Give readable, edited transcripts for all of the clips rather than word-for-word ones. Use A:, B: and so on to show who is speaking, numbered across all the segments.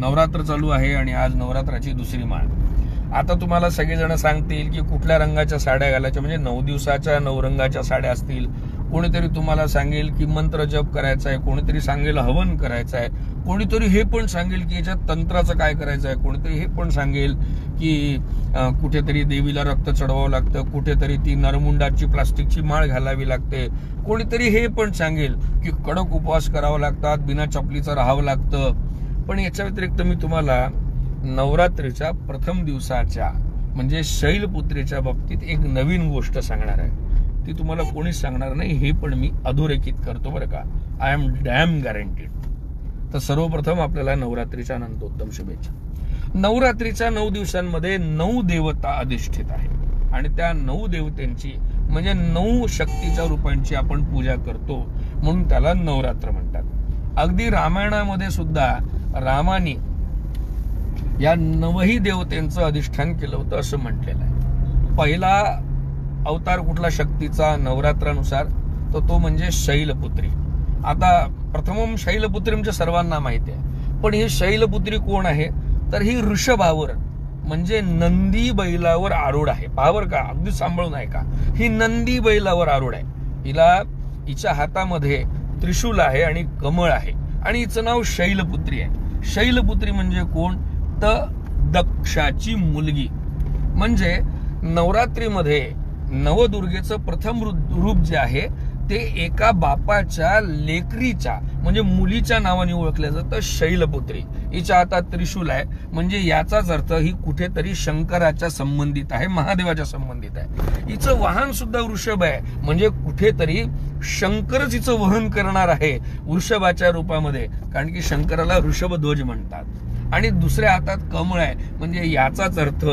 A: नवरात्र चालू आहे आणि आज नवरात्राची दुसरी माळ. आता तुम्हाला सगळेजण सांगतील की कुठल्या रंगाच्या साड्या घालायच्या, म्हणजे 9 दिवसाच्या 9 रंगाच्या साड्या असतील. कोणीतरी तुम्हाला सांगेल की मंत्र जप करायचा आहे, कोणीतरी सांगेल हवन करायचं आहे, कोणीतरी हे पण सांगेल की याच्यात तंत्राचं काय करायचं आहे, कोणीतरी हे पण सांगेल की कुठेतरी देवीला रक्त चढवावं लागतं, कुठेतरी ती नरमुंडाची प्लास्टिकची माळ घालावी लागते, कोणीतरी हे पण सांगेल की कडक उपवास करावा लागतात, बिना चपलीचं राहावं लागतं. पण याच्या व्यतिरिक्त मी तुम्हाला नवरात्रीच्या प्रथम दिवसाच्या म्हणजे शैलपुत्रीच्या बाबतीत एक नवीन गोष्ट सांगणार आहे. ती तुम्हाला कोणीच सांगणार नाही, हे पण मी अधोरेखित करतो बरं का. I am dam guaranteed. तर सर्वप्रथम आपल्याला नवरात्रीच्या अनंतोत्तम शुभेच्छा. नवरात्रीच्या 9 दिवसांमध्ये 9 देवता अधिष्ठित आहे आणि त्या 9 देवतांची म्हणजे 9 शक्तीच्या रूपांची आपण पूजा करतो, म्हणून त्याला नवरात्र म्हणतात. अगदी रामायणामध्ये सुद्धा रामाने या 9ही देवतेंचं अधिष्ठान केलं होतं असं म्हटलेलं आहे. पहिला अवतार कुठला शक्तीचा नवरात्रानुसार, तर तो म्हणजे शैलपुत्री. आता प्रथमम शैलपुत्री म्हणजे सर्वांना माहिती आहे, पण ही शैलपुत्री कोण आहे, तर ही ऋषभावर म्हणजे नंदी बैलावर आरूढ आहे. पावर का, अगदी सांभाळून आहे का, ही नंदी बैलावर आरूढ आहे. हिच्या हातामध्ये त्रिशूल आहे आणि कमळ आहे आणि हिचं नाव शैलपुत्री आहे. शैलपुत्री म्हणजे कोण, तर दक्षाची मुलगी. म्हणजे नवरात्रीमध्ये नवदुर्गेचं प्रथम रूप जे आहे ते एका बापाच्या लेकरीच्या म्हणजे मुलीच्या नावाने ओळखलं जातं शैलपुत्री. हिच्या हातात त्रिशूल आहे, म्हणजे याचाच अर्थ ही कुठेतरी शंकराच्या संबंधित आहे, महादेवाच्या संबंधित आहे. हिचं वाहन सुद्धा वृषभ आहे, म्हणजे कुठेतरी शंकरच हिचं वहन करणार आहे वृषभाच्या रूपामध्ये, कारण की शंकराला वृषभध्वज म्हणतात. आणि दुसऱ्या हातात कमळ आहे, म्हणजे याचाच अर्थ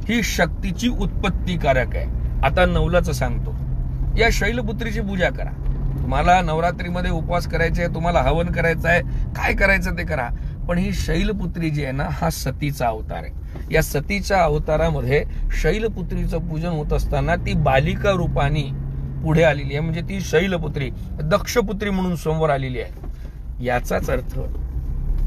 A: ही शक्तीची उत्पत्तीकारक आहे. आता 9लाच सांगतो, या शैलपुत्रीची पूजा करा. तुम्हाला नवरात्रीमध्ये उपवास करायचे, तुम्हाला हवन करायचं आहे, काय करायचं ते करा. पण ही शैलपुत्री जी आहे ना, हा सतीचा अवतार आहे. या सतीच्या अवतारामध्ये शैलपुत्रीचं पूजन होत असताना ती बालिका रूपाने पुढे आलेली आहे, म्हणजे ती शैलपुत्री दक्षपुत्री म्हणून समोर आलेली आहे. याचाच अर्थ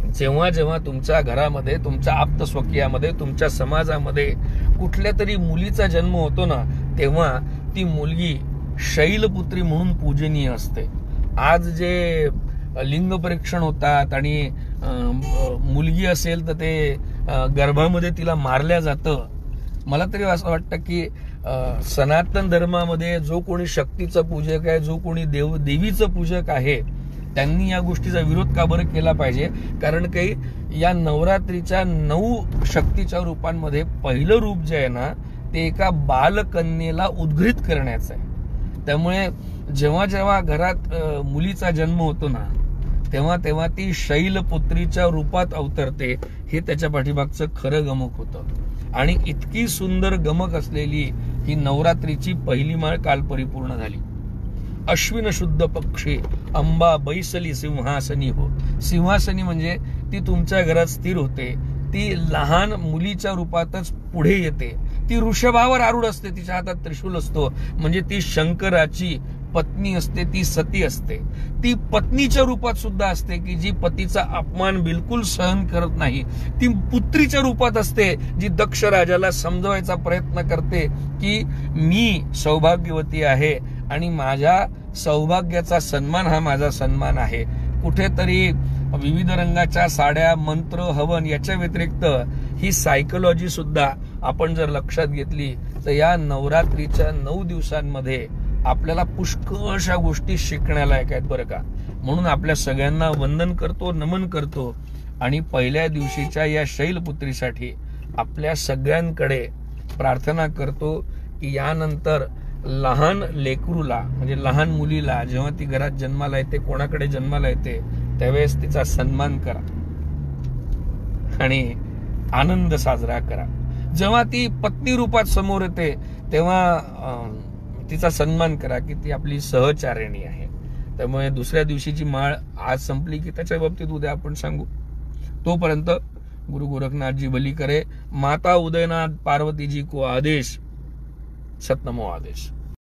A: जेव्हा जेव्हा तुमच्या घरामध्ये, तुमच्या आप्तस्वकीयामध्ये, तुमच्या समाजामध्ये कुठल्या तरी मुलीचा जन्म होतो ना, तेव्हा ती मुलगी शैलपुत्री म्हणून पूजनीय असते. आज जे लिंग परीक्षण होतात आणि मुलगी असेल तर ते गर्भामध्ये तिला मारल्या जातं. मला तरी असं वाटतं की सनातन धर्मामध्ये जो कोणी शक्तीचं पूजक आहे, जो कोणी देवीचं पूजक आहे, त्यांनी या गोष्टीचा विरोध का बरं केला पाहिजे. कारण काही या नवरात्रीच्या 9 शक्तीच्या रूपांमध्ये पहिलं रूप जे आहे ना, ते एका बालकन्येला उद्घृत करण्याचं आहे. त्यामुळे जेव्हा जेव्हा घरात मुलीचा जन्म होतो ना, तेव्हा तेव्हा ती शैलपुत्रीच्या रूपात अवतरते. हे त्याच्या पाठीमागचं खरं गमक होतं. आणि इतकी सुंदर गमक असलेली ही नवरात्रीची पहिली माळ काल परिपूर्ण झाली. अश्विन शुद्ध पक्षी अंबा बैसली सिंहासनी हो. सिंहासनी म्हणजे ती तुमच्या घरात स्थिर होते, ती लहान मुलीच्या रूपातच पुढे येते, ती वृषभावर आरूढ असते, तिच्या हातात त्रिशूल असतो, म्हणजे ती शंकराची पत्नी असते, ती सती असते. ती पत्नीच्या रूपात सुद्धा असते की जी पतीचा अपमान बिलकुल सहन करत नाही. ती पुत्रीच्या रूपात असते जी दक्ष राजाला समजवायचा प्रयत्न करते की मी सौभाग्यवती आहे आणि माझ्या सौभाग्याचा सन्मान हा माझा सन्मान आहे. कुठेतरी विविध रंगाच्या साड्या, मंत्र, हवन याच्या व्यतिरिक्त ही सायकोलॉजी सुद्धा आपण जर लक्षात घेतली तर या नवरात्रीच्या 9 दिवसांमध्ये आपल्याला पुष्कळशा गोष्टी शिकण्यालायक आहेत बरं का. म्हणून आपल्या सगळ्यांना वंदन करतो, नमन करतो आणि पहिल्या दिवशीच्या या शैलपुत्रीसाठी आपल्या सगळ्यांकडे प्रार्थना करतो की यानंतर लहान लेकरूला म्हणजे लहान मुलीला जेव्हा ती घरात जन्माला येते, कोणाकडे जन्माला येते, त्यावेळेस तिचा सन्मान करा आणि आनंद साजरा करा. जेव्हा ती पत्नी रूपात समोर येते तेव्हा तिचा सन्मान करा की ती आपली सहचारिणी आहे. त्यामुळे दुसऱ्या दिवशीची माळ आज संपली की त्याच्या बाबतीत उद्या आपण सांगू. तोपर्यंत गुरु गोरखनाथ जी भली करे. माता उदयनाथ पार्वती जी को आदेश. सतनमो आदेश.